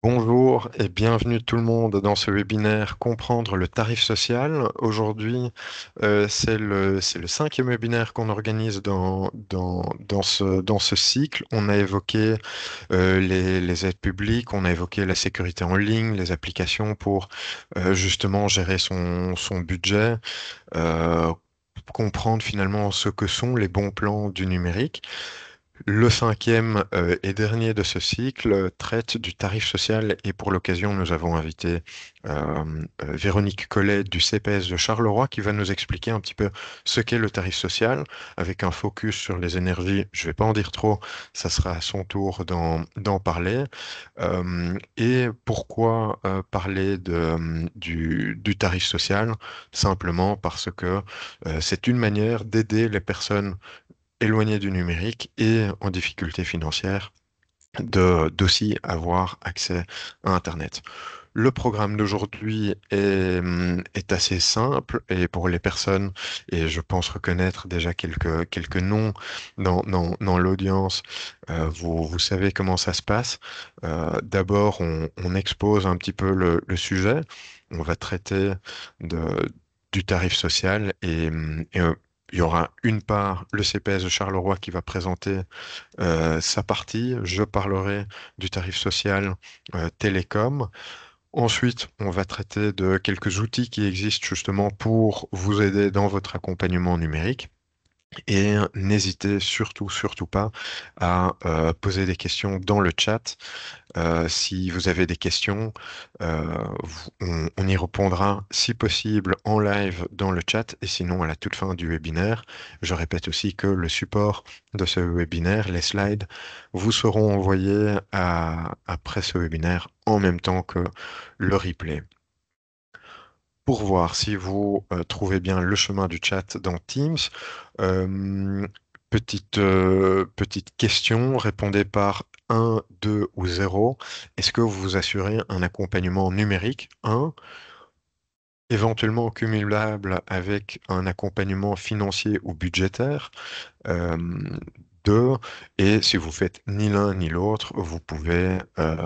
Bonjour et bienvenue tout le monde dans ce webinaire Comprendre le tarif social. Aujourd'hui, c'est le cinquième webinaire qu'on organise dans ce cycle. On a évoqué les aides publiques, on a évoqué la sécurité en ligne, les applications pour justement gérer son budget, euh, comprendre finalement ce que sont les bons plans du numérique. Le cinquième et dernier de ce cycle traite du tarif social et pour l'occasion, nous avons invité Véronique Collet du CPS de Charleroi qui va nous expliquer un petit peu ce qu'est le tarif social avec un focus sur les énergies. Je ne vais pas en dire trop, ça sera à son tour d'en parler. Et pourquoi parler du tarif social? Simplement parce que c'est une manière d'aider les personnes éloignés du numérique et en difficulté financière d'aussi avoir accès à Internet. Le programme d'aujourd'hui est assez simple et pour les personnes, et je pense reconnaître déjà quelques noms dans l'audience, vous savez comment ça se passe. D'abord, on expose un petit peu le sujet. On va traiter du tarif social et il y aura une part, le CPS de Charleroi, qui va présenter sa partie. Je parlerai du tarif social télécom. Ensuite, on va traiter de quelques outils qui existent justement pour vous aider dans votre accompagnement numérique. Et n'hésitez surtout pas à poser des questions dans le chat. Si vous avez des questions, on y répondra si possible en live dans le chat et sinon à la toute fin du webinaire. Je répète aussi que le support de ce webinaire, les slides, vous seront envoyés après ce webinaire en même temps que le replay. Pour voir si vous trouvez bien le chemin du chat dans Teams, euh, petite question, répondez par un, 2 ou 0. Est-ce que vous vous assurez un accompagnement numérique? Un, éventuellement cumulable avec un accompagnement financier ou budgétaire. Euh, Deux, et si vous faites ni l'un ni l'autre, vous pouvez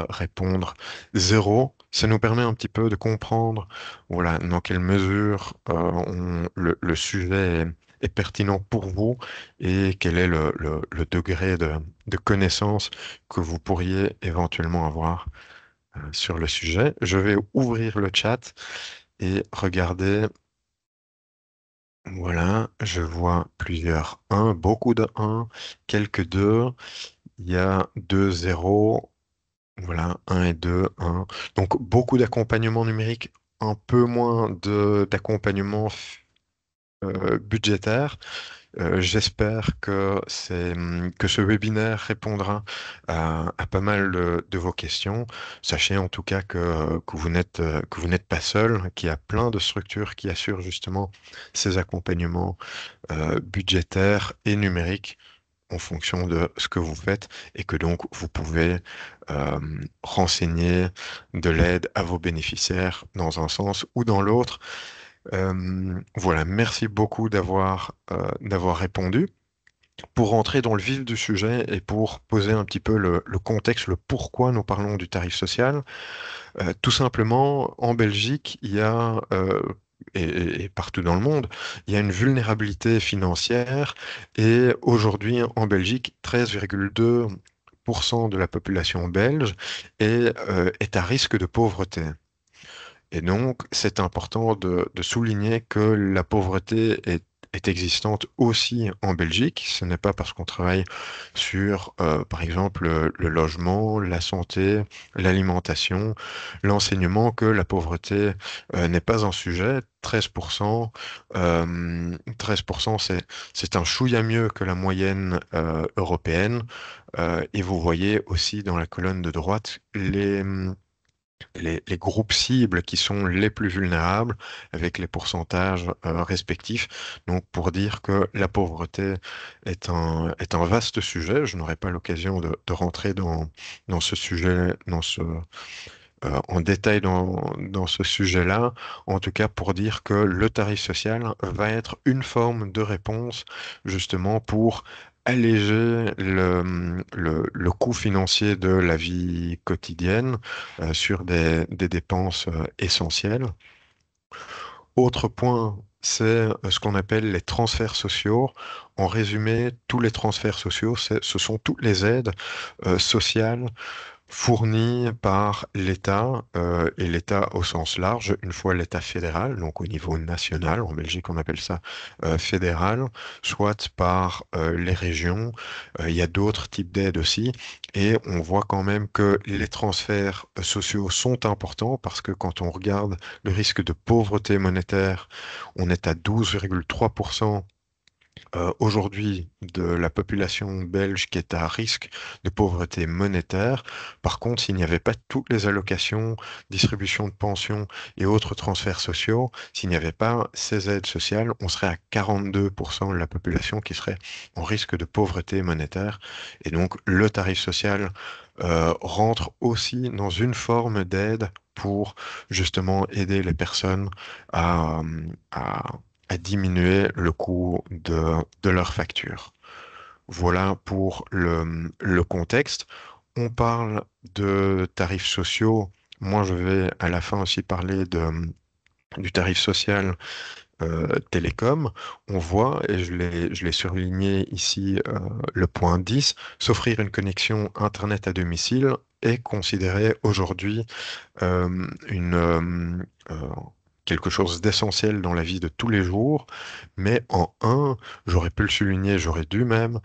répondre zéro. Ça nous permet un petit peu de comprendre, voilà, dans quelle mesure le sujet est pertinent pour vous et quel est le degré de connaissance que vous pourriez éventuellement avoir sur le sujet. Je vais ouvrir le chat et regarder. Voilà, je vois plusieurs 1, beaucoup de 1, quelques 2. Il y a 2 0. Voilà, un et 2 1. Donc beaucoup d'accompagnement numérique, un peu moins d'accompagnement budgétaire. J'espère que ce webinaire répondra à pas mal de vos questions. Sachez en tout cas que vous n'êtes pas seul, qu'il y a plein de structures qui assurent justement ces accompagnements budgétaires et numériques en fonction de ce que vous faites et que donc vous pouvez euh, renseigner de l'aide à vos bénéficiaires dans un sens ou dans l'autre. Voilà, merci beaucoup d'avoir répondu. Pour rentrer dans le vif du sujet et pour poser un petit peu le contexte, le pourquoi nous parlons du tarif social, tout simplement, en Belgique, il y a, et partout dans le monde, il y a une vulnérabilité financière et aujourd'hui, en Belgique, 13,2% de la population belge est à risque de pauvreté. Et donc, c'est important de souligner que la pauvreté est existante aussi en Belgique. Ce n'est pas parce qu'on travaille sur, par exemple, le logement, la santé, l'alimentation, l'enseignement que la pauvreté n'est pas un sujet. 13%, 13%, c'est un chouïa mieux que la moyenne européenne. Et vous voyez aussi dans la colonne de droite les groupes cibles qui sont les plus vulnérables avec les pourcentages respectifs. Donc, pour dire que la pauvreté est un vaste sujet, je n'aurai pas l'occasion de rentrer dans ce sujet, en détail dans ce sujet-là. En tout cas, pour dire que le tarif social va être une forme de réponse justement pour alléger le coût financier de la vie quotidienne sur des dépenses essentielles. Autre point, c'est ce qu'on appelle les transferts sociaux. En résumé, tous les transferts sociaux, ce sont toutes les aides sociales fournies par l'État, et l'État au sens large, une fois l'État fédéral, donc au niveau national, en Belgique on appelle ça fédéral, soit par les régions. Il y a d'autres types d'aides aussi, et on voit quand même que les transferts sociaux sont importants parce que quand on regarde le risque de pauvreté monétaire, on est à 12,3% aujourd'hui de la population belge qui est à risque de pauvreté monétaire. Par contre, s'il n'y avait pas toutes les allocations, distribution de pensions et autres transferts sociaux, s'il n'y avait pas ces aides sociales, on serait à 42% de la population qui serait en risque de pauvreté monétaire. Et donc, le tarif social rentre aussi dans une forme d'aide pour justement aider les personnes à, à à diminuer le coût de leur facture. Voilà pour le contexte. On parle de tarifs sociaux. Moi, je vais à la fin aussi parler du tarif social télécom. On voit, et je l'ai surligné ici, le point 10, s'offrir une connexion Internet à domicile est considéré aujourd'hui euh, quelque chose d'essentiel dans la vie de tous les jours, mais en un, j'aurais pu le souligner, j'aurais dû même,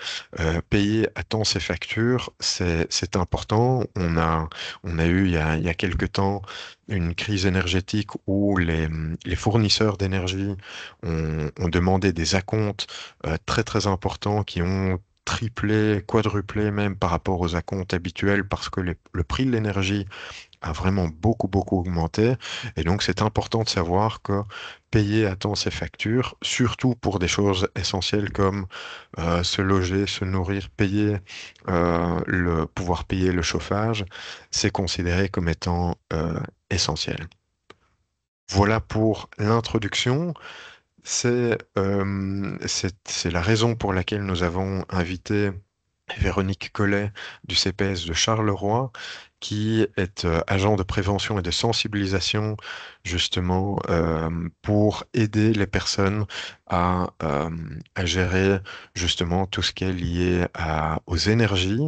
payer à temps ses factures, c'est important. On a eu il y a quelque temps une crise énergétique où les fournisseurs d'énergie ont demandé des acomptes très très importants qui ont triplé, quadruplé même par rapport aux acomptes habituels parce que le prix de l'énergie a vraiment beaucoup, beaucoup augmenté. Et donc, c'est important de savoir que payer à temps ses factures, surtout pour des choses essentielles comme se loger, se nourrir, pouvoir payer le chauffage, c'est considéré comme étant essentiel. Voilà pour l'introduction. C'est la raison pour laquelle nous avons invité Véronique Collet du CPS de Charleroi, qui est agent de prévention et de sensibilisation justement pour aider les personnes à gérer justement tout ce qui est lié aux énergies.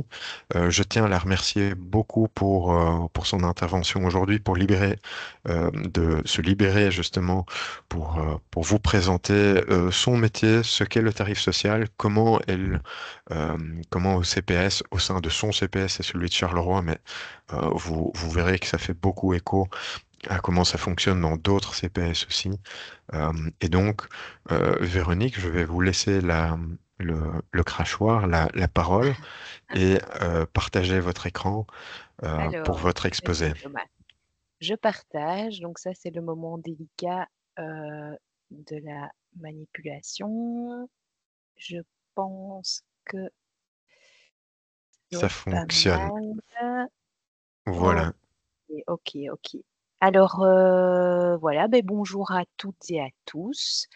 Je tiens à la remercier beaucoup pour son intervention aujourd'hui, pour de se libérer justement pour vous présenter son métier, ce qu'est le tarif social, euh, comment au CPS, au sein de son CPS et celui de Charleroi, mais vous verrez que ça fait beaucoup écho à comment ça fonctionne dans d'autres CPS aussi. Et donc, Véronique, je vais vous laisser le crachoir, la parole, et partager votre écran pour Alors, votre exposé. merci Thomas. Je partage, donc ça c'est le moment délicat de la manipulation. Je pense que ça doit Ça être pas fonctionne. mal. Ok, Voilà. ok, ok. Alors voilà, ben, bonjour à toutes et à tous.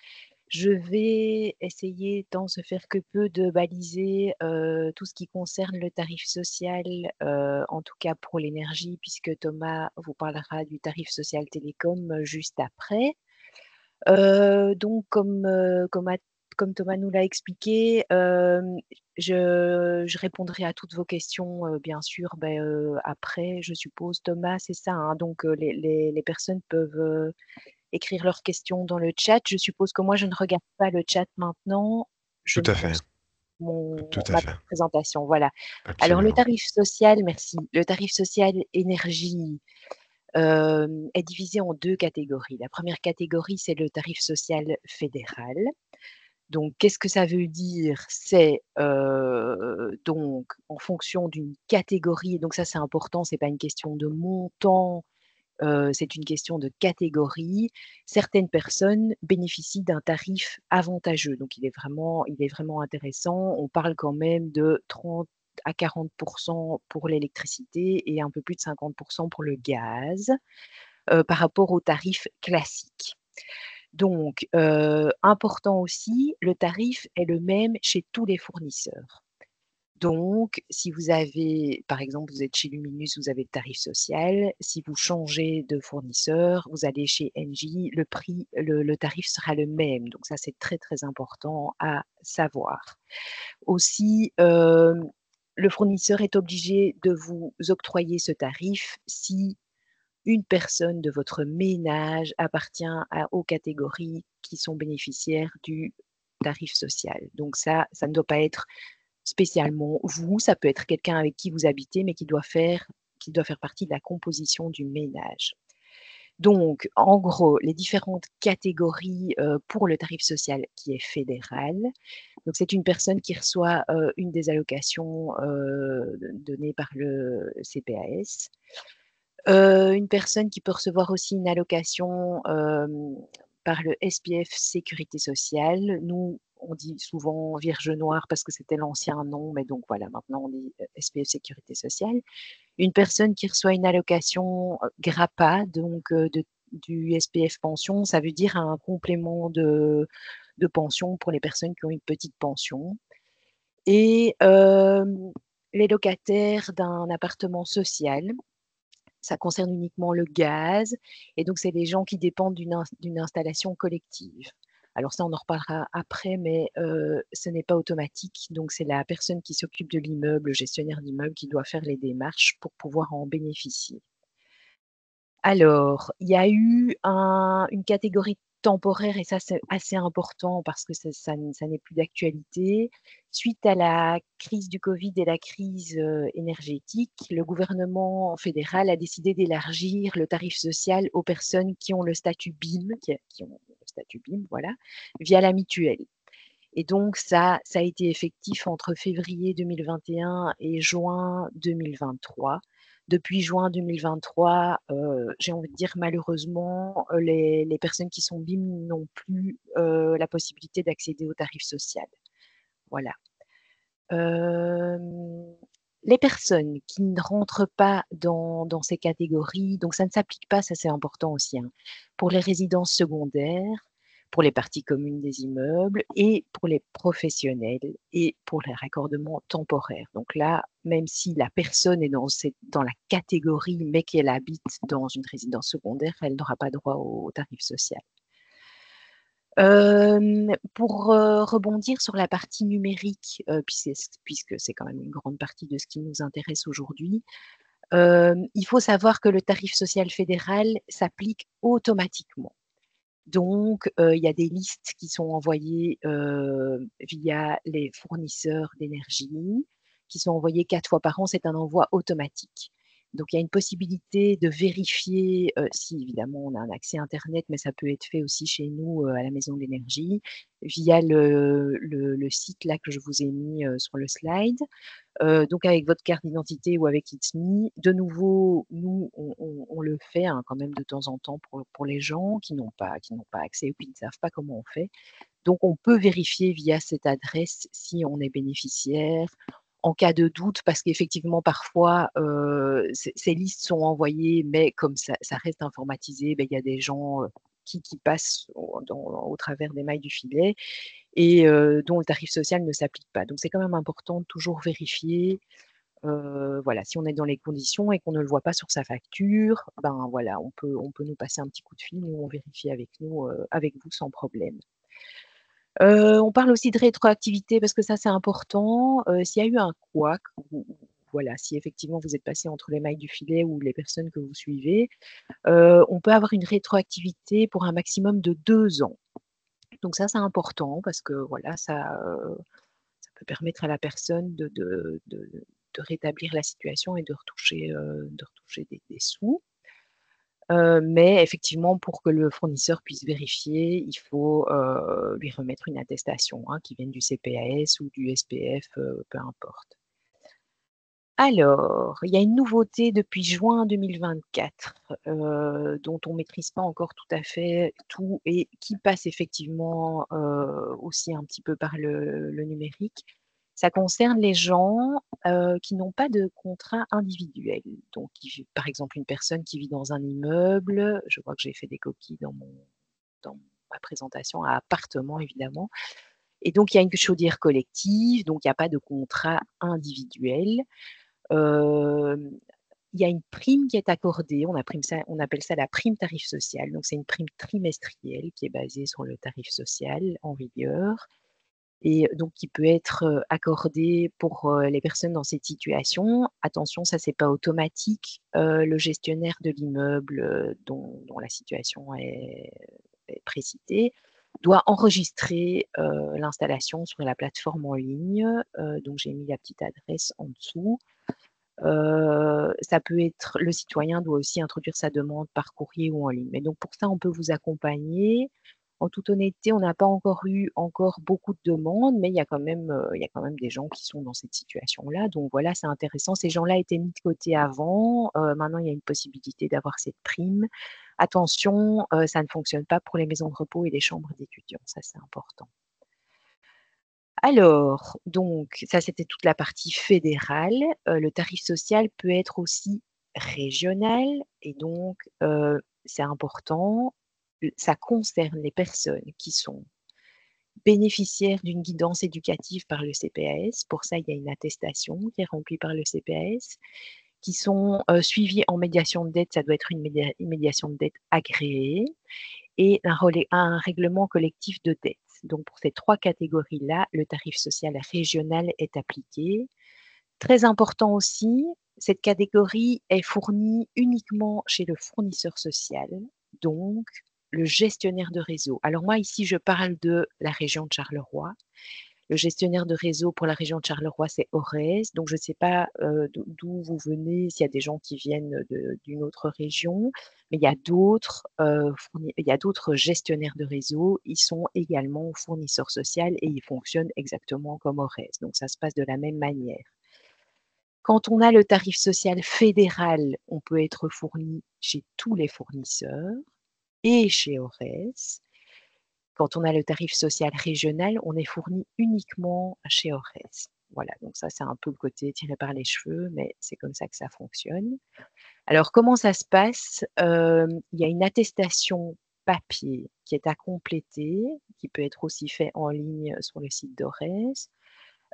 Je vais essayer, tant se faire que peu, de baliser tout ce qui concerne le tarif social, en tout cas pour l'énergie, puisque Thomas vous parlera du tarif social télécom juste après. Donc, comme Thomas nous l'a expliqué, je répondrai à toutes vos questions, bien sûr, ben, après, je suppose, Thomas, c'est ça, hein, donc les personnes peuvent écrire leurs questions dans le chat. Je suppose que moi, je ne regarde pas le chat maintenant. Je Tout me à fait. concentre sur Tout à ma fait. présentation. Voilà. Alors, le Absolument. tarif social, merci. Le tarif social énergie est divisé en deux catégories. La première catégorie, c'est le tarif social fédéral. Donc, qu'est-ce que ça veut dire? C'est donc en fonction d'une catégorie, donc ça c'est important, c'est pas une question de montant, c'est une question de catégorie. Certaines personnes bénéficient d'un tarif avantageux, donc il est vraiment intéressant. On parle quand même de 30 à 40% pour l'électricité et un peu plus de 50% pour le gaz par rapport au tarif classique. Donc, important aussi, le tarif est le même chez tous les fournisseurs. Donc, si vous avez, par exemple, vous êtes chez Luminus, vous avez le tarif social. Si vous changez de fournisseur, vous allez chez Engie, le prix, le tarif sera le même. Donc ça, c'est très, très important à savoir. Aussi, le fournisseur est obligé de vous octroyer ce tarif si une personne de votre ménage appartient aux catégories qui sont bénéficiaires du tarif social. Donc ça ne doit pas être spécialement vous, ça peut être quelqu'un avec qui vous habitez, mais qui doit faire partie de la composition du ménage. Donc, en gros, les différentes catégories pour le tarif social qui est fédéral. Donc, c'est une personne qui reçoit une des allocations données par le CPAS. Une personne qui peut recevoir aussi une allocation par le SPF Sécurité sociale. Nous, on dit souvent Vierge Noire parce que c'était l'ancien nom, mais donc voilà, maintenant on dit SPF Sécurité sociale. Une personne qui reçoit une allocation GRAPA, donc du SPF pension, ça veut dire un complément de pension pour les personnes qui ont une petite pension. Et les locataires d'un appartement social, ça concerne uniquement le gaz. Et donc, c'est les gens qui dépendent d'une installation collective. Alors ça, on en reparlera après, mais ce n'est pas automatique. Donc, c'est la personne qui s'occupe de l'immeuble, le gestionnaire d'immeuble, qui doit faire les démarches pour pouvoir en bénéficier. Alors, il y a eu une catégorie temporaire, et ça c'est assez important parce que ça n'est plus d'actualité. Suite à la crise du Covid et la crise énergétique, le gouvernement fédéral a décidé d'élargir le tarif social aux personnes qui ont le statut BIM, qui ont le statut BIM, voilà, via la mutuelle. Et donc, ça a été effectif entre février 2021 et juin 2023. Depuis juin 2023, j'ai envie de dire malheureusement, les personnes qui sont BIM n'ont plus la possibilité d'accéder au tarif social. Voilà. Euh, les personnes qui ne rentrent pas dans ces catégories, donc ça ne s'applique pas, ça c'est important aussi, hein, pour les résidences secondaires, pour les parties communes des immeubles et pour les professionnels et pour les raccordements temporaires. Donc là, même si la personne est dans la catégorie mais qu'elle habite dans une résidence secondaire, elle n'aura pas droit au tarif social. Pour rebondir sur la partie numérique, puisque c'est quand même une grande partie de ce qui nous intéresse aujourd'hui, il faut savoir que le tarif social fédéral s'applique automatiquement. Donc, il y a des listes qui sont envoyées via les fournisseurs d'énergie, qui sont envoyées 4 fois par an. C'est un envoi automatique. Donc, il y a une possibilité de vérifier si évidemment on a un accès Internet, mais ça peut être fait aussi chez nous à la Maison de l'Énergie via le site là que je vous ai mis sur le slide. Donc avec votre carte d'identité ou avec It's Me. De nouveau, nous, on le fait hein, quand même de temps en temps pour les gens qui n'ont pas accès ou qui ne savent pas comment on fait. Donc on peut vérifier via cette adresse si on est bénéficiaire. En cas de doute, parce qu'effectivement, parfois, ces listes sont envoyées, mais comme ça reste informatisé, ben, il y a des gens qui passent au travers des mailles du filet et dont le tarif social ne s'applique pas. Donc c'est quand même important de toujours vérifier. Voilà, si on est dans les conditions et qu'on ne le voit pas sur sa facture, ben voilà, on peut nous passer un petit coup de fil ou on vérifie avec nous, avec vous sans problème. On parle aussi de rétroactivité parce que ça c'est important. S'il y a eu un couac, voilà, si effectivement vous êtes passé entre les mailles du filet ou les personnes que vous suivez, on peut avoir une rétroactivité pour un maximum de 2 ans. Donc ça, c'est important parce que voilà, ça peut permettre à la personne de rétablir la situation et de retoucher des sous. Mais effectivement, pour que le fournisseur puisse vérifier, il faut lui remettre une attestation hein, qui vienne du CPAS ou du SPF, peu importe. Alors, il y a une nouveauté depuis juin 2024 dont on ne maîtrise pas encore tout à fait tout et qui passe effectivement aussi un petit peu par le numérique. Ça concerne les gens qui n'ont pas de contrat individuel. Donc, par exemple, une personne qui vit dans un immeuble, je vois que j'ai fait des coquilles dans ma présentation à appartement, évidemment. Et donc, il y a une chaudière collective, donc il n'y a pas de contrat individuel. Euh, il y a une prime qui est accordée, on appelle ça la prime tarif social. Donc, c'est une prime trimestrielle qui est basée sur le tarif social en vigueur et donc qui peut être accordée pour les personnes dans cette situation. Attention, ça, c'est pas automatique. Le gestionnaire de l'immeuble dont la situation est précitée doit enregistrer l'installation sur la plateforme en ligne. Donc, j'ai mis la petite adresse en dessous. Ça peut être, le citoyen doit aussi introduire sa demande par courrier ou en ligne. Mais donc pour ça, on peut vous accompagner. En toute honnêteté, on n'a pas encore eu beaucoup de demandes, mais il y a quand même des gens qui sont dans cette situation-là. Donc voilà, c'est intéressant. Ces gens-là étaient mis de côté avant. Maintenant, il y a une possibilité d'avoir cette prime. Attention, ça ne fonctionne pas pour les maisons de repos et les chambres d'étudiants. Ça, c'est important. Alors, donc, ça, c'était toute la partie fédérale. Le tarif social peut être aussi régional et donc, c'est important. Ça concerne les personnes qui sont bénéficiaires d'une guidance éducative par le CPAS. Pour ça, il y a une attestation qui est remplie par le CPAS, qui sont suivies en médiation de dette. Ça doit être une médiation de dette agréée et un règlement collectif de dette. Donc, pour ces trois catégories-là, le tarif social régional est appliqué. Très important aussi, cette catégorie est fournie uniquement chez le fournisseur social, donc le gestionnaire de réseau. Alors moi, ici, je parle de la région de Charleroi. Le gestionnaire de réseau pour la région de Charleroi, c'est Orez. Donc, je ne sais pas d'où vous venez, s'il y a des gens qui viennent d'une autre région, mais il y a d'autres gestionnaires de réseau. Ils sont également fournisseurs sociaux et ils fonctionnent exactement comme Orez. Donc, ça se passe de la même manière. Quand on a le tarif social fédéral, on peut être fourni chez tous les fournisseurs et chez Orez. Quand on a le tarif social régional, on est fourni uniquement chez Orez. Voilà, donc ça, c'est un peu le côté tiré par les cheveux, mais c'est comme ça que ça fonctionne. Alors, comment ça se passe? Il y a une attestation papier qui est à compléter, qui peut être aussi fait en ligne sur le site d'Orez.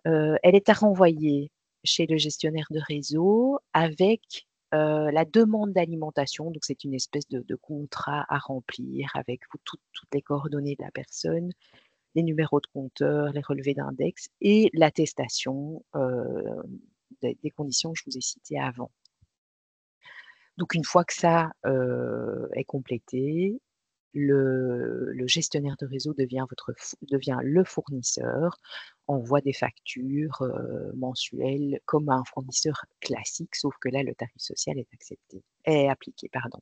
Elle est à renvoyer chez le gestionnaire de réseau avec la demande d'alimentation. Donc, c'est une espèce de contrat à remplir avec toutes les coordonnées de la personne, les numéros de compteur, les relevés d'index et l'attestation des conditions que je vous ai citées avant. Donc, une fois que ça est complété, le gestionnaire de réseau devient le fournisseur, envoie des factures mensuelles comme un fournisseur classique, sauf que là, le tarif social est appliqué, pardon.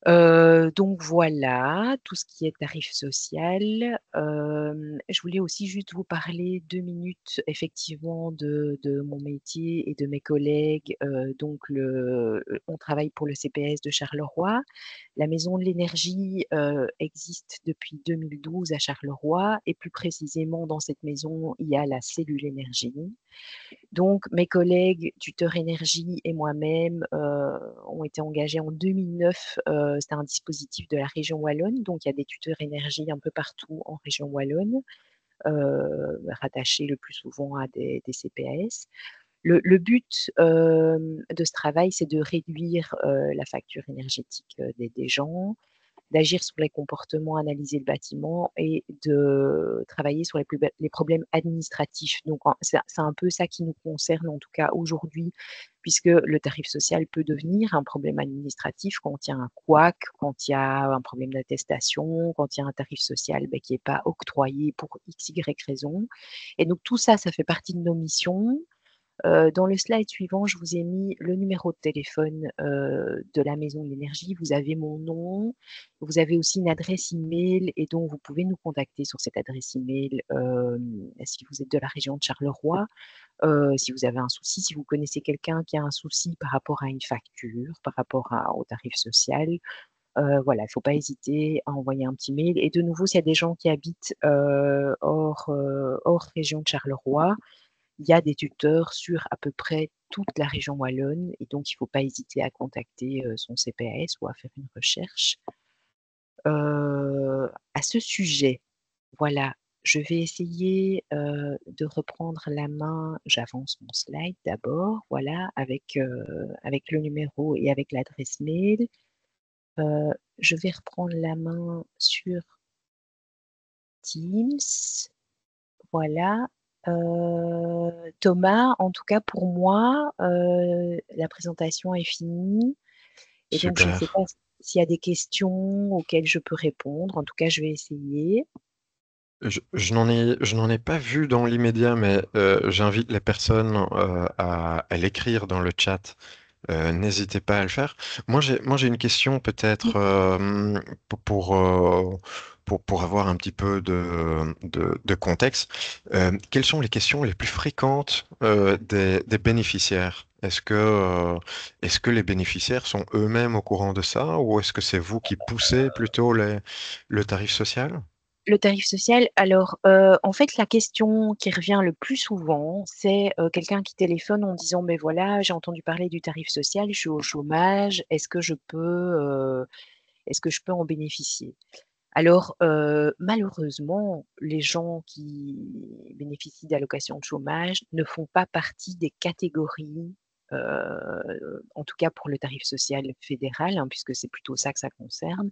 Donc voilà, tout ce qui est tarif social. Je voulais aussi juste vous parler 2 minutes effectivement de mon métier et de mes collègues. Donc on travaille pour le CPS de Charleroi. La Maison de l'énergie existe depuis 2012 à Charleroi et plus précisément dans cette maison, il y a la cellule énergie. Donc, mes collègues tuteurs énergie et moi-même ont été engagés en 2009. C'était un dispositif de la région wallonne. Donc, il y a des tuteurs énergie un peu partout en région wallonne, rattachés le plus souvent à des CPAS. Le but de ce travail, c'est de réduire la facture énergétique des gens, d'agir sur les comportements, analyser le bâtiment et de travailler sur les problèmes administratifs. Donc, c'est un peu ça qui nous concerne, en tout cas aujourd'hui, puisque le tarif social peut devenir un problème administratif quand il y a un couac, quand il y a un problème d'attestation, quand il y a un tarif social qui n'est pas octroyé pour x, y raison. Et donc, tout ça, ça fait partie de nos missions. Dans le slide suivant, je vous ai mis le numéro de téléphone de la Maison de l'énergie. Vous avez mon nom, vous avez aussi une adresse email et donc vous pouvez nous contacter sur cette adresse email si vous êtes de la région de Charleroi. Si vous avez un souci, si vous connaissez quelqu'un qui a un souci par rapport à une facture, par rapport au tarif social, voilà, il ne faut pas hésiter à envoyer un petit mail. Et de nouveau, s'il y a des gens qui habitent hors région de Charleroi, il y a des tuteurs sur à peu près toute la région wallonne et donc il ne faut pas hésiter à contacter son CPAS ou à faire une recherche. À ce sujet, voilà, je vais essayer de reprendre la main. J'avance mon slide d'abord, voilà, avec le numéro et avec l'adresse mail. Je vais reprendre la main sur Teams. Voilà. Thomas, en tout cas pour moi, la présentation est finie. Et donc, je ne Super. sais pas s'il y a des questions auxquelles je peux répondre. En tout cas, je vais essayer. Je n'en ai pas vu dans l'immédiat, mais j'invite les personnes à l'écrire dans le chat. N'hésitez pas à le faire. Moi, j'ai une question peut-être pour, pour avoir un petit peu de contexte. Quelles sont les questions les plus fréquentes des bénéficiaires? Est-ce que les bénéficiaires sont eux-mêmes au courant de ça ou est-ce que c'est vous qui poussez plutôt le tarif social? Le tarif social, alors, en fait, la question qui revient le plus souvent, c'est quelqu'un qui téléphone en disant, mais voilà, j'ai entendu parler du tarif social, je suis au chômage, est-ce que je peux en bénéficier? Alors, malheureusement, les gens qui bénéficient d'allocations de chômage ne font pas partie des catégories, en tout cas pour le tarif social fédéral, hein, puisque c'est plutôt ça que ça concerne,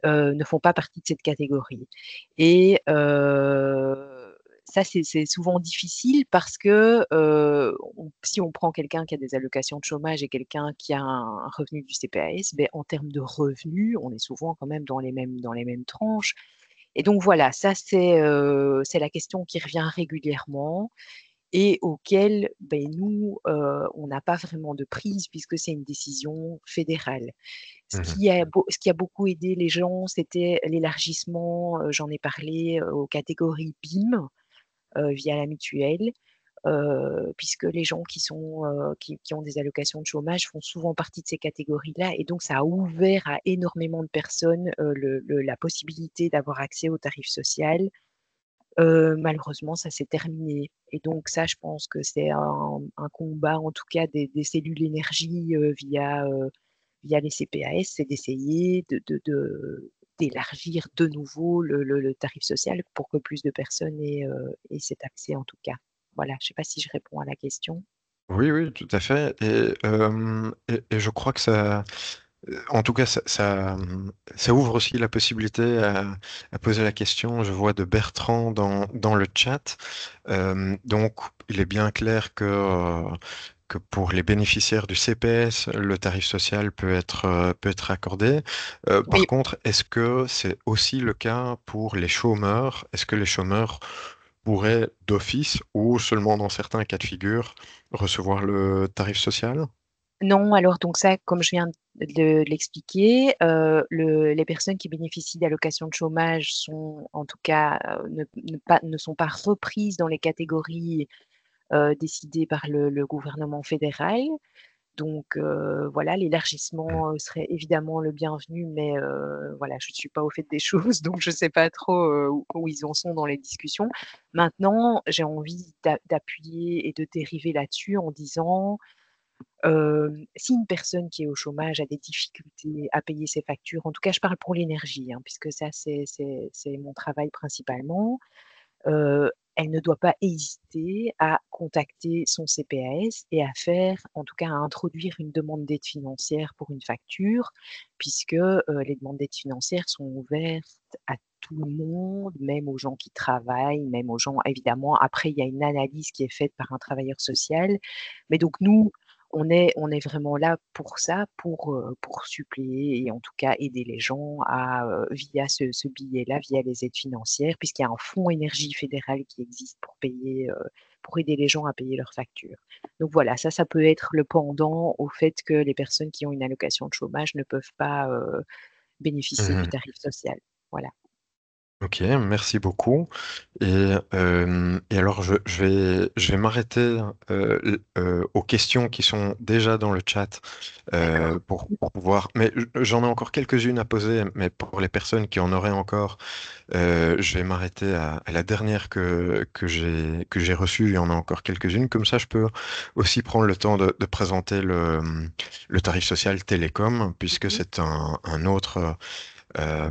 ne font pas partie de cette catégorie. Et ça, c'est souvent difficile parce que si on prend quelqu'un qui a des allocations de chômage et quelqu'un qui a un revenu du CPAS, ben, en termes de revenus, on est souvent quand même dans les mêmes tranches. Et donc voilà, ça c'est la question qui revient régulièrement et auquel ben, nous, on n'a pas vraiment de prise puisque c'est une décision fédérale. Mhm. Ce qui a beaucoup aidé les gens, c'était l'élargissement, j'en ai parlé, aux catégories BIM, via la mutuelle, puisque les gens qui ont des allocations de chômage font souvent partie de ces catégories-là et donc ça a ouvert à énormément de personnes, la possibilité d'avoir accès au tarif social. Malheureusement, ça s'est terminé et donc ça, je pense que c'est un combat, en tout cas des cellules énergie, via les CPAS, c'est d'essayer d'élargir de nouveau le tarif social pour que plus de personnes aient cet accès en tout cas. Voilà, je ne sais pas si je réponds à la question. Oui, oui, tout à fait. Et je crois que ça, en tout cas, ça ouvre aussi la possibilité à poser la question. Je vois de Bertrand dans le chat. Donc, il est bien clair que pour les bénéficiaires du CPS, le tarif social peut être accordé. Par Oui, contre, est-ce que c'est aussi le cas pour les chômeurs? Est-ce que les chômeurs pourraient d'office ou seulement dans certains cas de figure recevoir le tarif social? non, alors donc ça, comme je viens de l'expliquer, les personnes qui bénéficient d'allocations de chômage sont en tout cas ne sont pas reprises dans les catégories décidées par le gouvernement fédéral. Donc voilà, l'élargissement serait évidemment le bienvenu, mais voilà, je ne suis pas au fait des choses, donc je ne sais pas trop où ils en sont dans les discussions. Maintenant, j'ai envie d'appuyer et de dériver là-dessus en disant, si une personne qui est au chômage a des difficultés à payer ses factures, en tout cas je parle pour l'énergie, hein, puisque ça c'est mon travail principalement, elle ne doit pas hésiter à contacter son CPAS et à faire, en tout cas à introduire une demande d'aide financière pour une facture, puisque les demandes d'aide financière sont ouvertes à tout le monde, même aux gens qui travaillent, même aux gens, évidemment, après, il y a une analyse qui est faite par un travailleur social. Mais donc, nous, on est vraiment là pour ça, pour suppléer et en tout cas aider les gens via ce billet-là, via les aides financières, puisqu'il y a un fonds énergie fédéral qui existe pour aider les gens à payer leurs factures. Donc voilà, ça peut être le pendant au fait que les personnes qui ont une allocation de chômage ne peuvent pas bénéficier du Mhm. tarif social. Voilà. Ok, merci beaucoup. Et alors, je vais m'arrêter aux questions qui sont déjà dans le chat D'accord. pour pouvoir. Mais j'en ai encore quelques-unes à poser, mais pour les personnes qui en auraient encore, je vais m'arrêter à la dernière que j'ai reçue. Il y en a encore quelques-unes. Comme ça, je peux aussi prendre le temps de présenter le tarif social télécom, puisque Mhm. c'est un autre. euh,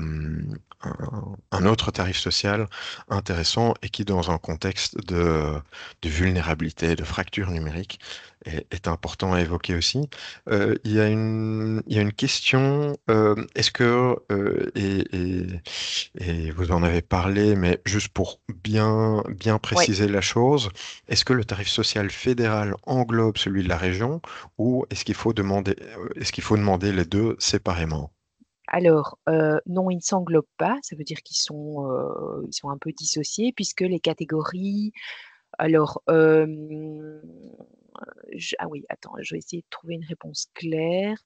un autre tarif social intéressant et qui, dans un contexte de vulnérabilité, de fracture numérique, est important à évoquer aussi. Il y a une question, est-ce que, et vous en avez parlé, mais juste pour bien Ouais. préciser la chose, est-ce que le tarif social fédéral englobe celui de la région ou est-ce qu'il faut demander les deux séparément? Alors, non, ils ne s'englobent pas. Ça veut dire ils sont un peu dissociés puisque les catégories. Alors, ah oui, attends, je vais essayer de trouver une réponse claire.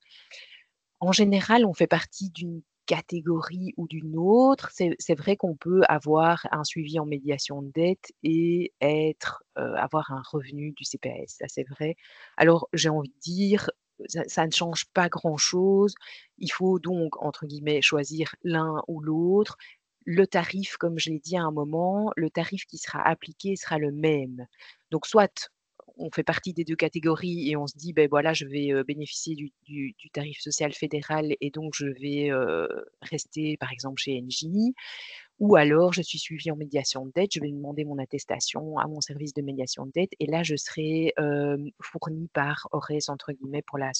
En général, on fait partie d'une catégorie ou d'une autre. C'est vrai qu'on peut avoir un suivi en médiation de dette et avoir un revenu du CPS. Ça, c'est vrai. Alors, j'ai envie de dire, ça ne change pas grand-chose. Il faut donc, entre guillemets, choisir l'un ou l'autre. Le tarif, comme je l'ai dit à un moment, le tarif qui sera appliqué sera le même. Donc, soit on fait partie des deux catégories et on se dit, ben voilà, je vais bénéficier du tarif social fédéral et donc je vais rester, par exemple, chez NJ. Ou alors, je suis suivie en médiation de dette, je vais demander mon attestation à mon service de médiation de dette et là, je serai fournie par ORES, entre guillemets, pour la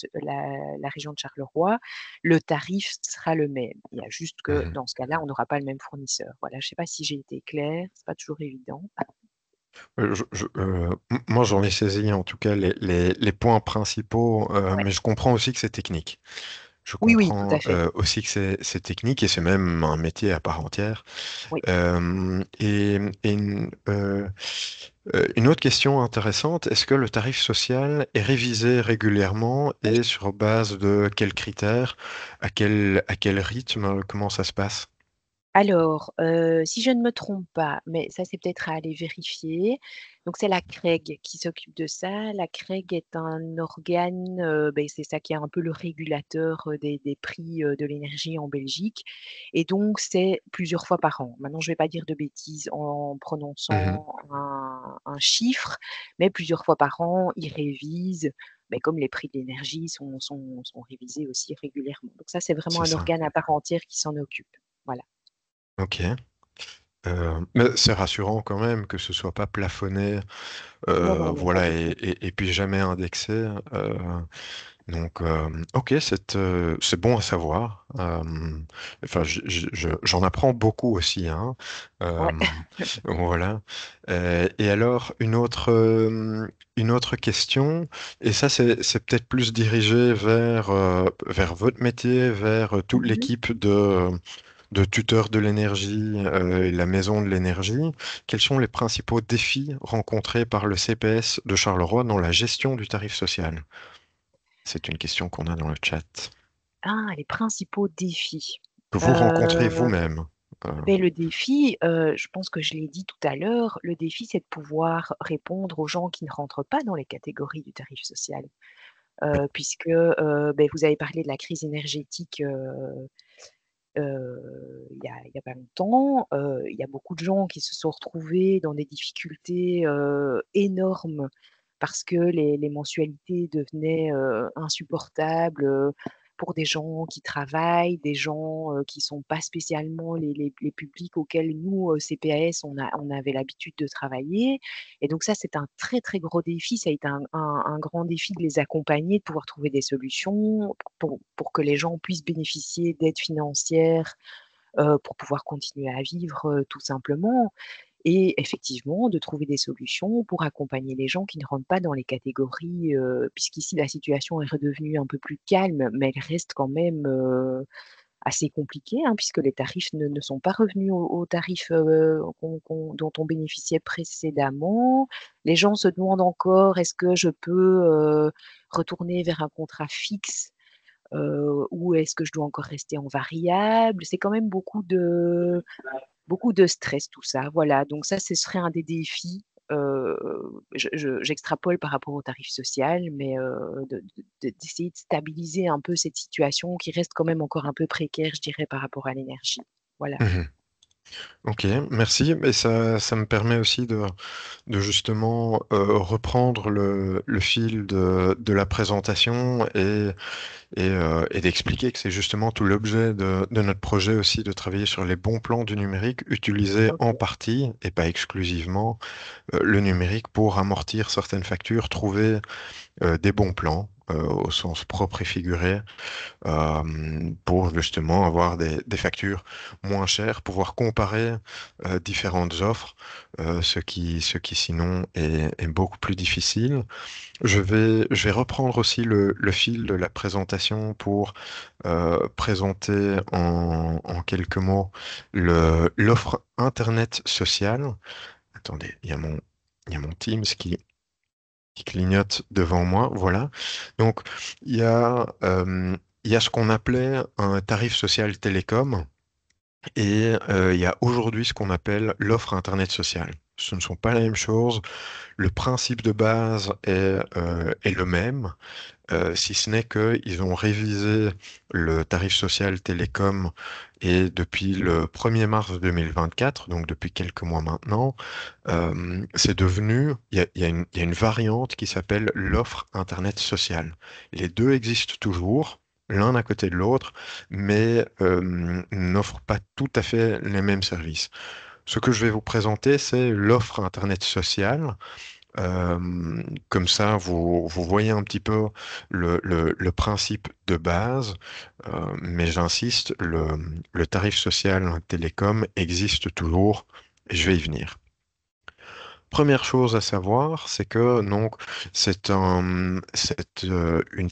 région de Charleroi. Le tarif sera le même. Il y a juste que Mhm. dans ce cas-là, on n'aura pas le même fournisseur. Voilà, je ne sais pas si j'ai été claire, c'est pas toujours évident. Moi, j'en ai saisi en tout cas les points principaux, Ouais. mais je comprends aussi que c'est technique. Je Oui, oui, tout à comprends fait. aussi que c'est technique et c'est même un métier à part entière. Oui. Et une autre question intéressante, est-ce que le tarif social est révisé régulièrement Oui. et sur base de quels critères, à quel rythme, comment ça se passe? Alors, si je ne me trompe pas, mais ça c'est peut-être à aller vérifier, donc c'est la CREG qui s'occupe de ça. La CREG est un organe, c'est ça qui est un peu le régulateur, des prix, de l'énergie en Belgique et donc c'est plusieurs fois par an. Maintenant je ne vais pas dire de bêtises en Mhm. prononçant un chiffre, mais plusieurs fois par an, ils révisent, comme les prix de l'énergie sont révisés aussi régulièrement. Donc ça, c'est vraiment C'est un ça. organe à part entière qui s'en occupe. Voilà. Ok. Mais c'est rassurant quand même que ce soit pas plafonné, Non, non, non, pas voilà, du tout. et puis jamais indexé. Donc, ok, c'est bon à savoir. Enfin, j'en apprends beaucoup aussi, hein. Ouais. Euh, voilà. Et alors, une autre question, et ça, c'est peut-être plus dirigé vers votre métier, vers toute Mhm. l'équipe de tuteurs de l'énergie et la maison de l'énergie. Quels sont les principaux défis rencontrés par le CPS de Charleroi dans la gestion du tarif social? C'est une question qu'on a dans le chat. Ah, les principaux défis. Que vous rencontrez Euh, vous-même. Euh, le défi, je pense que je l'ai dit tout à l'heure, le défi, c'est de pouvoir répondre aux gens qui ne rentrent pas dans les catégories du tarif social. oui. Puisque vous avez parlé de la crise énergétique il y a pas longtemps. Il y a beaucoup de gens qui se sont retrouvés dans des difficultés énormes parce que les mensualités devenaient insupportables pour des gens qui travaillent, des gens qui ne sont pas spécialement les publics auxquels nous, CPAS, on avait l'habitude de travailler. Et donc ça, c'est un très, très gros défi. Ça a été un grand défi de les accompagner, de pouvoir trouver des solutions pour que les gens puissent bénéficier d'aides financières pour pouvoir continuer à vivre tout simplement. Et effectivement, de trouver des solutions pour accompagner les gens qui ne rentrent pas dans les catégories, puisqu'ici la situation est redevenue un peu plus calme, mais elle reste quand même assez compliquée, hein, puisque les tarifs ne sont pas revenus aux tarifs dont on bénéficiait précédemment. Les gens se demandent encore, est-ce que je peux retourner vers un contrat fixe ou est-ce que je dois encore rester en variable? C'est quand même beaucoup de stress tout ça, voilà. Donc ça, ce serait un des défis. J'extrapole par rapport au tarif social, mais d'essayer de stabiliser un peu cette situation qui reste quand même encore un peu précaire, je dirais, par rapport à l'énergie. Voilà. Mhm. Ok, merci. Mais ça me permet aussi de justement reprendre le fil de la présentation et d'expliquer que c'est justement tout l'objet de notre projet aussi de travailler sur les bons plans du numérique, utiliser en Ok. partie et pas exclusivement le numérique pour amortir certaines factures, trouver des bons plans au sens propre et figuré pour justement avoir des factures moins chères, pouvoir comparer différentes offres, ce qui sinon est beaucoup plus difficile. Je vais reprendre aussi le fil de la présentation pour présenter en quelques mots l'offre Internet sociale. Attendez, il y a mon Teams qui clignote devant moi. Voilà. Donc, il y a, euh, il y a ce qu'on appelait un tarif social télécom et il y a aujourd'hui ce qu'on appelle l'offre Internet sociale. Ce ne sont pas la même chose. Le principe de base est le même, si ce n'est qu'ils ont révisé le tarif social télécom et depuis le 1er mars 2024, donc depuis quelques mois maintenant, c'est devenu, il y a une variante qui s'appelle l'offre Internet sociale. Les deux existent toujours, l'un à côté de l'autre, mais n'offrent pas tout à fait les mêmes services. Ce que je vais vous présenter, c'est l'offre Internet sociale. Comme ça, vous voyez un petit peu le principe de base, mais j'insiste, le tarif social télécom existe toujours et je vais y venir. Première chose à savoir, c'est que donc c'est une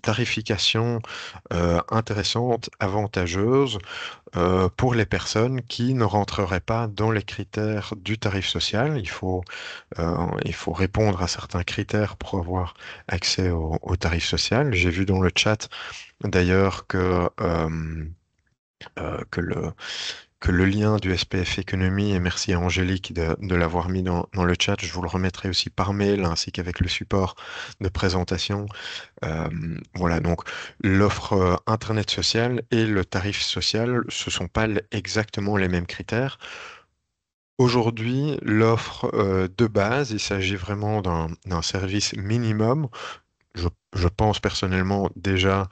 tarification intéressante, avantageuse pour les personnes qui ne rentreraient pas dans les critères du tarif social. Il faut répondre à certains critères pour avoir accès au tarif social. J'ai vu dans le chat d'ailleurs que le lien du SPF Économie, et merci à Angélique de l'avoir mis dans le chat, je vous le remettrai aussi par mail ainsi qu'avec le support de présentation. Euh, voilà, donc l'offre Internet sociale et le tarif social, ce sont pas exactement les mêmes critères. Aujourd'hui, l'offre de base, il s'agit vraiment d'un service minimum. Je pense personnellement déjà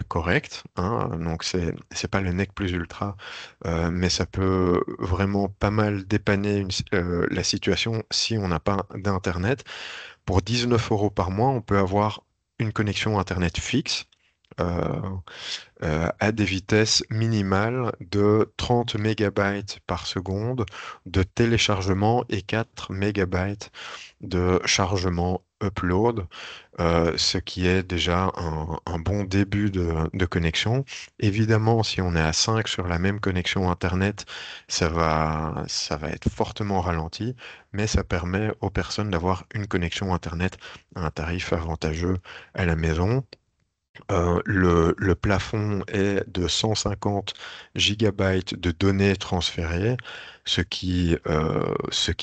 correct, hein. Donc c'est pas le nec plus ultra, mais ça peut vraiment pas mal dépanner la situation si on n'a pas d'internet. Pour 19 euros par mois, on peut avoir une connexion internet fixe. euh, à des vitesses minimales de 30 mégabytes par seconde de téléchargement et 4 mégabytes de chargement upload, ce qui est déjà un bon début de connexion. Évidemment, si on est à 5 sur la même connexion Internet, ça va être fortement ralenti, mais ça permet aux personnes d'avoir une connexion Internet à un tarif avantageux à la maison. Le plafond est de 150 gigabytes de données transférées, ce qui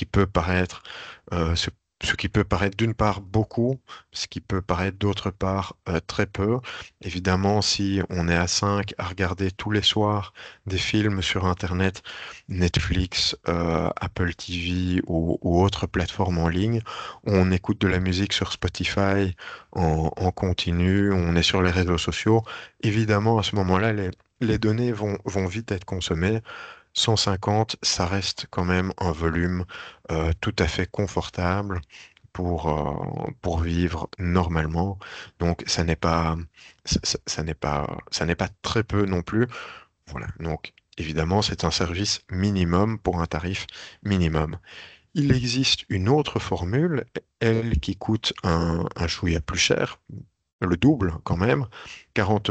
peut paraître, ce qui peut paraître d'une part beaucoup, ce qui peut paraître d'autre part très peu. Évidemment, si on est à 5 à regarder tous les soirs des films sur Internet, Netflix, Apple TV ou autres plateformes en ligne, on écoute de la musique sur Spotify en continu, on est sur les réseaux sociaux. Évidemment, à ce moment-là, les données vont vite être consommées. 150, ça reste quand même un volume tout à fait confortable pour vivre normalement. Donc, ça n'est pas très peu non plus. Voilà. Donc, évidemment, c'est un service minimum pour un tarif minimum. Il existe une autre formule, elle qui coûte un chouïa plus cher, le double quand même, 40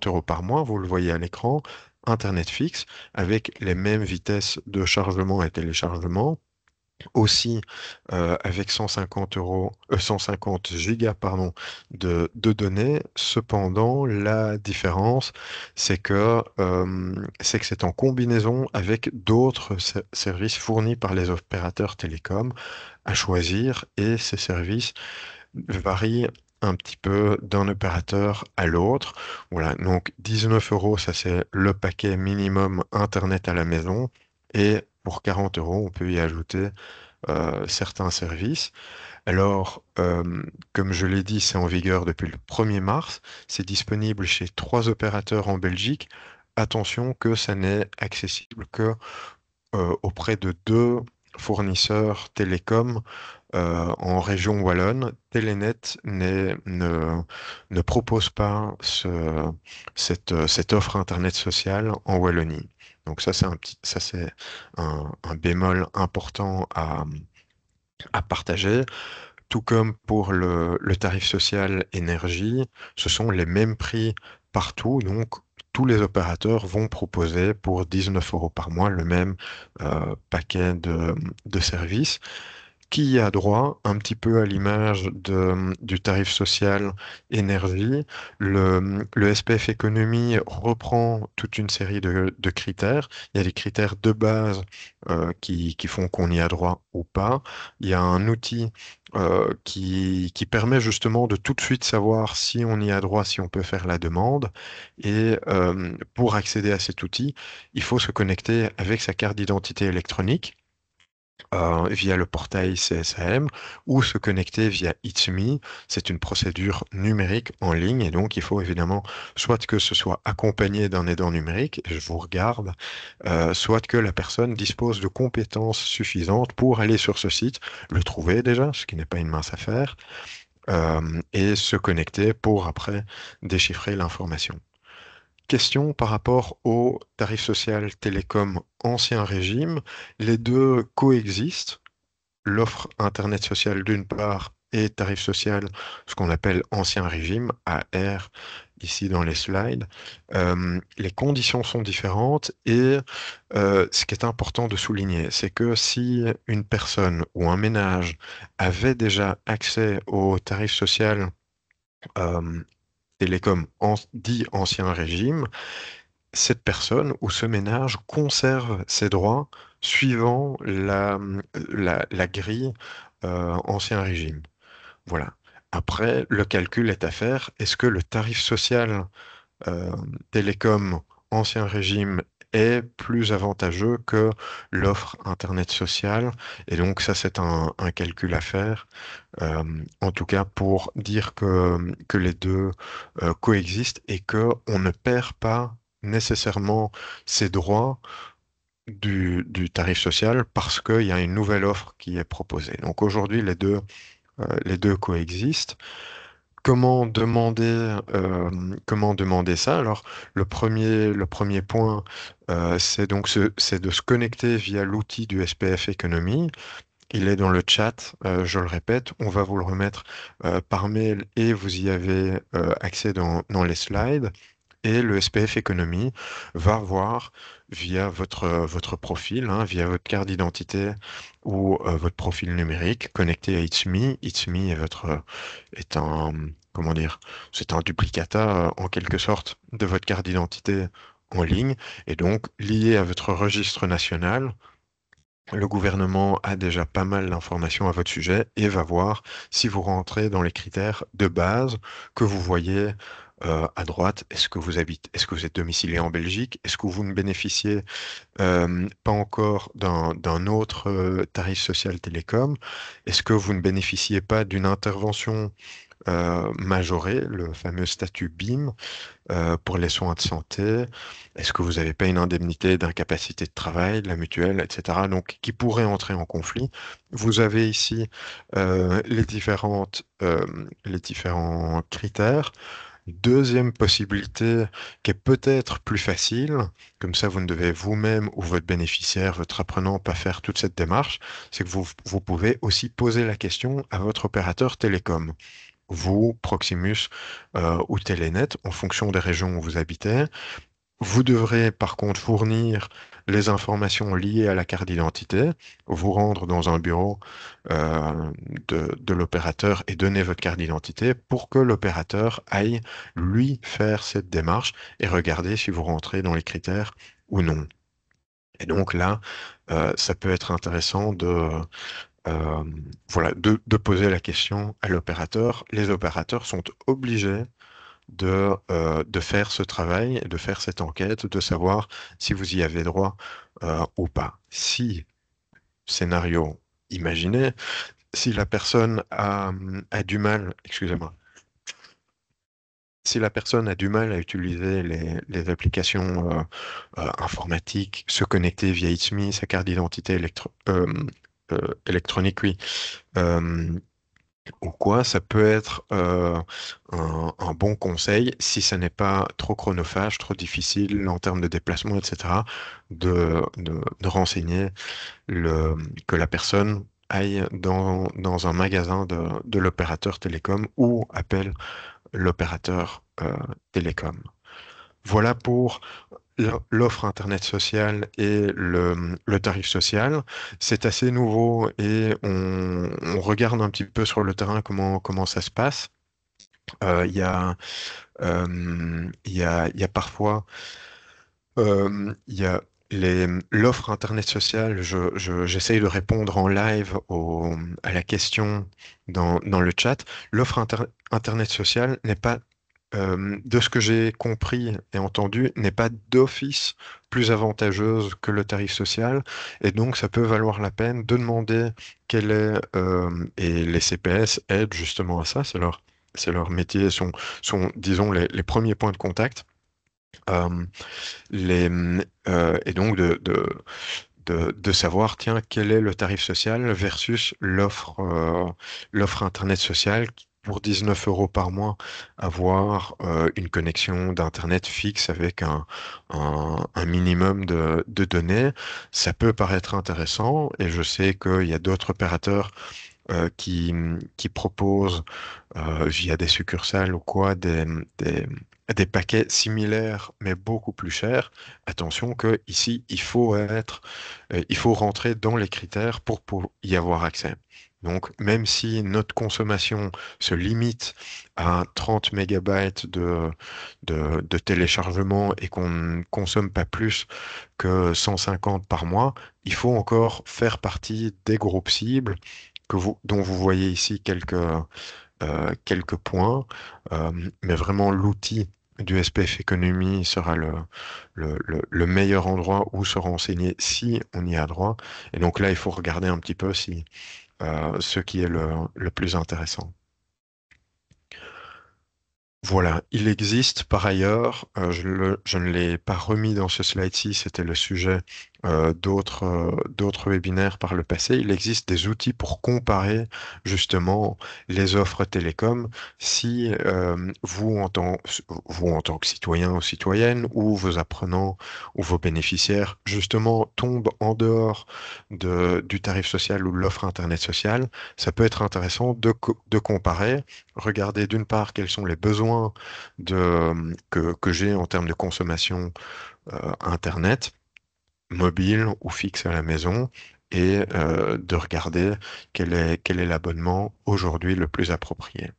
euros par mois, vous le voyez à l'écran, Internet fixe, avec les mêmes vitesses de chargement et téléchargement, aussi avec 150 gigas pardon, de données. Cependant, la différence, c'est que c'est en combinaison avec d'autres services fournis par les opérateurs télécoms à choisir et ces services varient. un petit peu d'un opérateur à l'autre. Voilà, donc 19 euros, ça c'est le paquet minimum Internet à la maison. Et pour 40 euros, on peut y ajouter certains services. Alors, comme je l'ai dit, c'est en vigueur depuis le 1er mars. C'est disponible chez 3 opérateurs en Belgique. Attention que ça n'est accessible que auprès de 2 fournisseurs télécoms en région wallonne. Telenet ne propose pas cette offre Internet sociale en Wallonie. Donc ça c'est un bémol important à partager. Tout comme pour le tarif social énergie, ce sont les mêmes prix partout. Donc, tous les opérateurs vont proposer pour 19 euros par mois le même paquet de services qui a droit, un petit peu à l'image du tarif social énergie. Le SPF économie reprend toute une série de critères. Il y a des critères de base qui font qu'on y a droit ou pas. Il y a un outil qui permet justement de tout de suite savoir si on y a droit, si on peut faire la demande. Et pour accéder à cet outil, il faut se connecter avec sa carte d'identité électronique via le portail CSAM ou se connecter via It's Me. C'est une procédure numérique en ligne et donc il faut évidemment soit que ce soit accompagné d'un aidant numérique, je vous regarde, soit que la personne dispose de compétences suffisantes pour aller sur ce site, le trouver déjà, ce qui n'est pas une mince affaire, et se connecter pour après déchiffrer l'information. Question par rapport au tarif social télécom ancien régime. Les deux coexistent. L'offre Internet social d'une part et tarif social, ce qu'on appelle ancien régime, AR, ici dans les slides. Les conditions sont différentes et ce qui est important de souligner, c'est que si une personne ou un ménage avait déjà accès au tarif social euh, télécom dit ancien régime, cette personne ou ce ménage conserve ses droits suivant la grille ancien régime. Voilà. Après, le calcul est à faire. Est-ce que le tarif social euh, télécom ancien régime est plus avantageux que l'offre Internet sociale? Et donc ça, c'est un calcul à faire. En tout cas, pour dire que les deux coexistent et qu'on ne perd pas nécessairement ses droits du tarif social parce qu'il y a une nouvelle offre qui est proposée. Donc aujourd'hui, les deux coexistent. Comment demander ça? Alors, le premier point, c'est donc c'est de se connecter via l'outil du SPF Économie. Il est dans le chat, je le répète, on va vous le remettre par mail et vous y avez accès dans les slides. Et le SPF Économie va voir via votre profil, hein, via votre carte d'identité ou votre profil numérique connecté à It's Me. It's Me est un, comment dire, c'est un duplicata en quelque sorte de votre carte d'identité en ligne et donc lié à votre registre national. Le gouvernement a déjà pas mal d'informations à votre sujet et va voir si vous rentrez dans les critères de base que vous voyez à droite. Est-ce que vous êtes domicilié en Belgique? Est-ce que vous ne bénéficiez pas encore d'un autre tarif social télécom? Est-ce que vous ne bénéficiez pas d'une intervention majorée, le fameux statut BIM? Pour les soins de santé? Est-ce que vous n'avez pas une indemnité d'incapacité de travail, de la mutuelle, etc. Donc, qui pourrait entrer en conflit. Vous avez ici les différents critères. Deuxième possibilité qui est peut-être plus facile, comme ça vous ne devez vous-même ou votre bénéficiaire, votre apprenant, pas faire toute cette démarche, c'est que vous pouvez aussi poser la question à votre opérateur télécom vous, Proximus ou Telenet, en fonction des régions où vous habitez. Vous devrez par contre fournir les informations liées à la carte d'identité, vous rendre dans un bureau euh, de l'opérateur et donner votre carte d'identité pour que l'opérateur aille lui faire cette démarche et regarder si vous rentrez dans les critères ou non. Et donc là, ça peut être intéressant euh, voilà, de poser la question à l'opérateur. Les opérateurs sont obligés de faire ce travail, de faire cette enquête, de savoir si vous y avez droit ou pas. Si, scénario imaginé, si la personne a du mal, excusez-moi, si la personne a du mal à utiliser les applications informatiques, se connecter via ITSMI, sa carte d'identité électronique, oui, euh, ou quoi, ça peut être un bon conseil si ça n'est pas trop chronophage, trop difficile en termes de déplacement, etc., de renseigner que la personne aille dans un magasin de l'opérateur télécom ou appelle l'opérateur télécom. Voilà pour l'offre Internet sociale et le tarif social. C'est assez nouveau et on regarde un petit peu sur le terrain comment ça se passe. Il y a parfois il y a l'offre Internet sociale. J'essaye de répondre en live à la question dans le chat. L'offre Internet sociale n'est pas de ce que j'ai compris et entendu, n'est pas d'office plus avantageuse que le tarif social. Et donc, ça peut valoir la peine de demander quel est, et les CPS aident justement à ça, c'est leur métier, disons, les premiers points de contact. Euh, et donc, de savoir, tiens, quel est le tarif social versus l'offre Internet sociale qui, pour 19 euros par mois, avoir une connexion d'Internet fixe avec un minimum de données. Ça peut paraître intéressant et je sais qu'il y a d'autres opérateurs qui proposent via des succursales ou quoi des, des paquets similaires mais beaucoup plus chers. Attention que ici il faut rentrer dans les critères pour y avoir accès. Donc, même si notre consommation se limite à 30 mégabytes de téléchargement et qu'on ne consomme pas plus que 150 par mois, il faut encore faire partie des groupes cibles dont vous voyez ici quelques points, mais vraiment l'outil du SPF Economy sera le meilleur endroit où se renseigner si on y a droit. Et donc là, il faut regarder un petit peu si ce qui est le plus intéressant. Voilà, il existe par ailleurs, je ne l'ai pas remis dans ce slide-ci, c'était le sujet d'autres webinaires par le passé. Il existe des outils pour comparer justement les offres télécom si vous en tant que citoyen ou citoyenne ou vos apprenants ou vos bénéficiaires justement tombent en dehors du tarif social ou de l'offre Internet sociale, ça peut être intéressant de comparer. Regarder d'une part quels sont les besoins que j'ai en termes de consommation Internet, mobile ou fixe à la maison, et de regarder quel est l'abonnement aujourd'hui le plus approprié.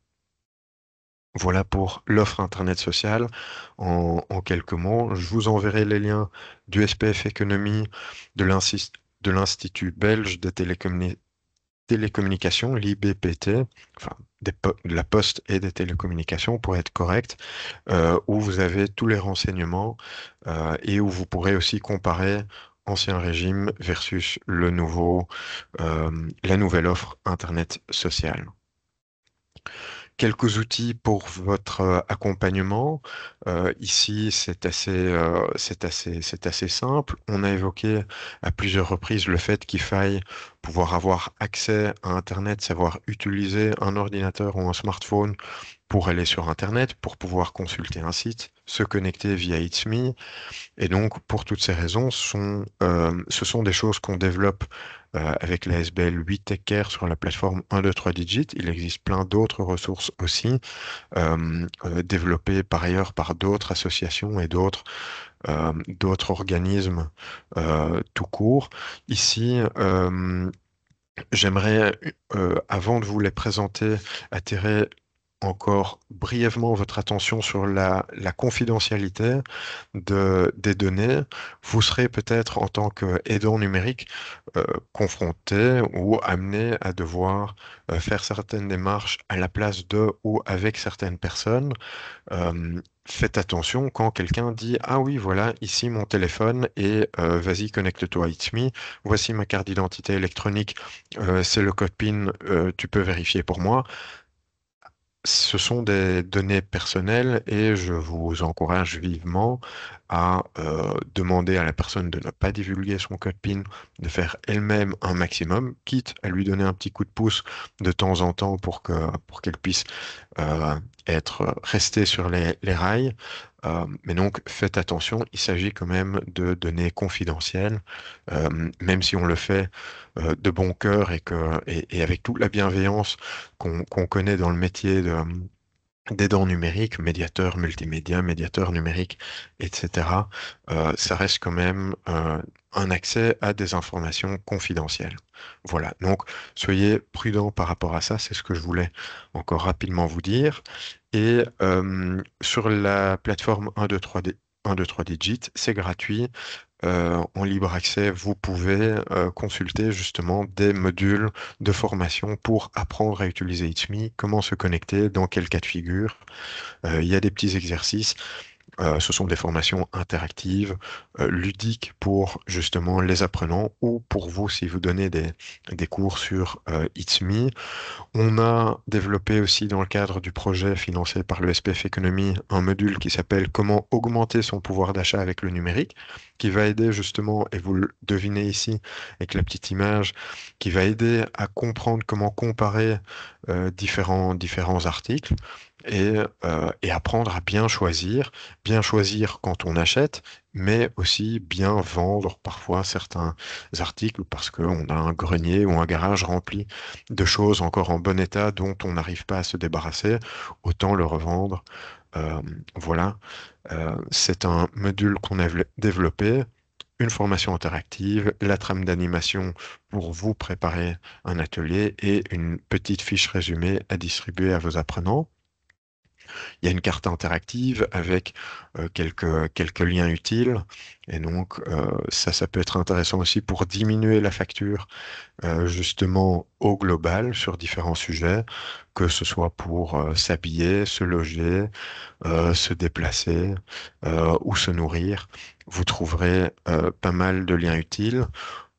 Voilà pour l'offre Internet sociale. En quelques mots, je vous enverrai les liens du SPF Economy, de l'Institut belge de télécommunications, l'IBPT, enfin de la poste et des télécommunications pour être correct, où vous avez tous les renseignements et où vous pourrez aussi comparer ancien régime versus la nouvelle offre Internet sociale. Quelques outils pour votre accompagnement. Ici, c'est assez simple. On a évoqué à plusieurs reprises le fait qu'il faille pouvoir avoir accès à Internet, savoir utiliser un ordinateur ou un smartphone pour aller sur Internet, pour pouvoir consulter un site, se connecter via It's Me. Et donc, pour toutes ces raisons, ce sont des choses qu'on développe avec la SBL 8 TechCare sur la plateforme 1, 2, 3 Digit. Il existe plein d'autres ressources aussi, développées par ailleurs par d'autres associations et d'autres organismes tout court. Ici, j'aimerais, avant de vous les présenter, attirer encore brièvement votre attention sur la confidentialité des données, vous serez peut-être en tant qu'aidant numérique confronté ou amené à devoir faire certaines démarches à la place de ou avec certaines personnes. Faites attention quand quelqu'un dit ah oui, voilà, ici mon téléphone et vas-y, connecte-toi à It's Me. Voici ma carte d'identité électronique, c'est le code PIN, tu peux vérifier pour moi. Ce sont des données personnelles et je vous encourage vivement à demander à la personne de ne pas divulguer son code PIN, de faire elle-même un maximum, quitte à lui donner un petit coup de pouce de temps en temps pour qu'elle puisse euh, être restée sur les rails. Mais donc faites attention, il s'agit quand même de données confidentielles, même si on le fait de bon cœur et avec toute la bienveillance qu'on connaît dans le métier d'aidant numérique, médiateur multimédia, médiateur numérique, etc. Ça reste quand même un accès à des informations confidentielles. Voilà, donc soyez prudents par rapport à ça, c'est ce que je voulais encore rapidement vous dire. Et sur la plateforme 1, 2, 3 Digit, c'est gratuit en libre accès, vous pouvez consulter justement des modules de formation pour apprendre à utiliser It's Me, comment se connecter, dans quel cas de figure. Il y a des petits exercices. Ce sont des formations interactives, ludiques pour justement les apprenants ou pour vous si vous donnez des cours sur It's Me. On a développé aussi dans le cadre du projet financé par le SPF Economy un module qui s'appelle Comment augmenter son pouvoir d'achat avec le numérique, qui va aider justement, et vous le devinez ici avec la petite image, qui va aider à comprendre comment comparer différents articles et apprendre à bien choisir quand on achète, mais aussi bien vendre parfois certains articles parce qu'on a un grenier ou un garage rempli de choses encore en bon état dont on n'arrive pas à se débarrasser, autant le revendre. Euh, voilà. C'est un module qu'on a développé, une formation interactive, la trame d'animation pour vous préparer un atelier et une petite fiche résumée à distribuer à vos apprenants. Il y a une carte interactive avec quelques liens utiles. Et donc, ça peut être intéressant aussi pour diminuer la facture justement au global sur différents sujets, que ce soit pour s'habiller, se loger, se déplacer ou se nourrir. Vous trouverez pas mal de liens utiles.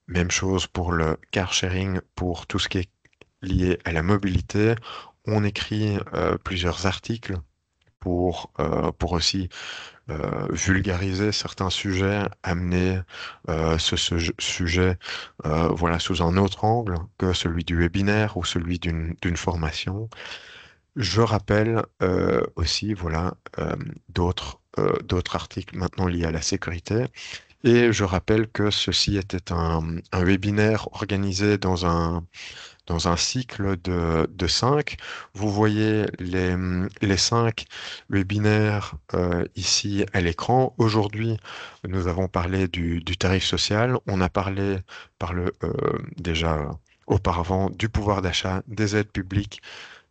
Même chose pour le car sharing, pour tout ce qui est lié à la mobilité. On écrit plusieurs articles pour aussi vulgariser certains sujets, amener ce sujet voilà, sous un autre angle que celui du webinaire ou celui d'une formation. Je rappelle aussi voilà, d'autres articles maintenant liés à la sécurité. Et je rappelle que ceci était un webinaire organisé dans un cycle de 5. Vous voyez les 5 webinaires ici à l'écran. Aujourd'hui, nous avons parlé du tarif social. On a parlé déjà auparavant du pouvoir d'achat, des aides publiques,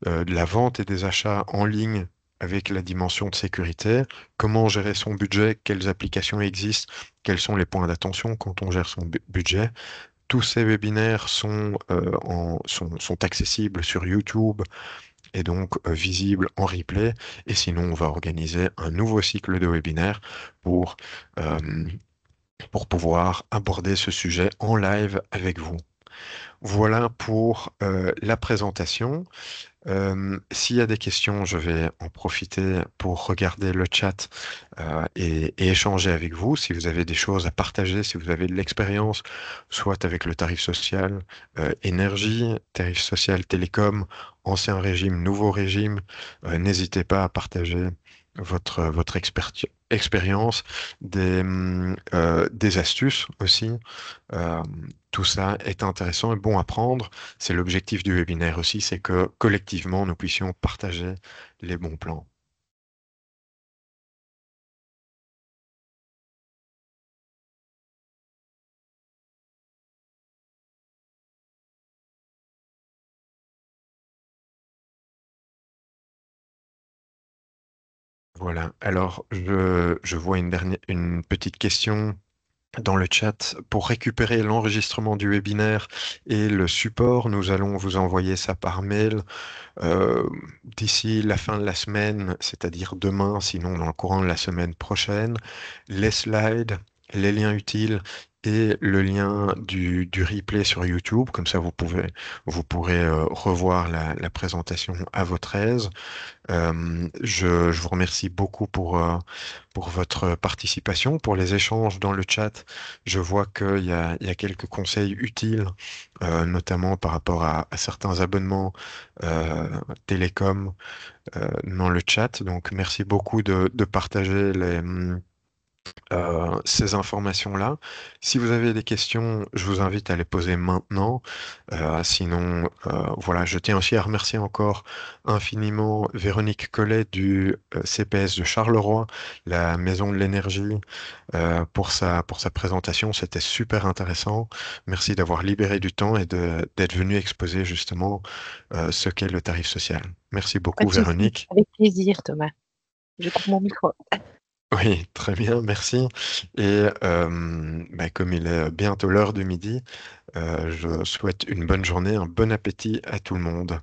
de la vente et des achats en ligne avec la dimension de sécurité, comment gérer son budget, quelles applications existent, quels sont les points d'attention quand on gère son budget. Tous ces webinaires sont accessibles sur YouTube et donc visibles en replay. Et sinon, on va organiser un nouveau cycle de webinaires pour, euh, pour pouvoir aborder ce sujet en live avec vous. Voilà pour la présentation. S'il y a des questions, je vais en profiter pour regarder le chat et échanger avec vous. Si vous avez des choses à partager, si vous avez de l'expérience, soit avec le tarif social énergie, tarif social télécom, ancien régime, nouveau régime, n'hésitez pas à partager votre expérience, des astuces aussi. Euh, Tout ça est intéressant et bon à prendre. C'est l'objectif du webinaire aussi, c'est que collectivement, nous puissions partager les bons plans. Voilà. Alors, je vois une petite question dans le chat. Pour récupérer l'enregistrement du webinaire et le support, nous allons vous envoyer ça par mail euh, d'ici la fin de la semaine, c'est-à-dire demain, sinon dans le courant de la semaine prochaine. Les slides, les liens utiles et le lien du replay sur YouTube. Comme ça, vous pourrez revoir la présentation à votre aise. Je vous remercie beaucoup pour votre participation, pour les échanges dans le chat. Je vois il y a quelques conseils utiles, notamment par rapport à certains abonnements télécom dans le chat. Donc, merci beaucoup de partager ces informations-là. Si vous avez des questions, je vous invite à les poser maintenant. Sinon, voilà, je tiens aussi à remercier encore infiniment Véronique Collet du CPS de Charleroi, la Maison de l'Énergie, pour sa présentation. C'était super intéressant. Merci d'avoir libéré du temps et d'être venu exposer justement ce qu'est le tarif social. Merci Pas beaucoup, de souci, Véronique. avec plaisir, Thomas. Je coupe mon micro. Oui, très bien, merci. Et bah, comme il est bientôt l'heure du midi, je souhaite une bonne journée, un bon appétit à tout le monde.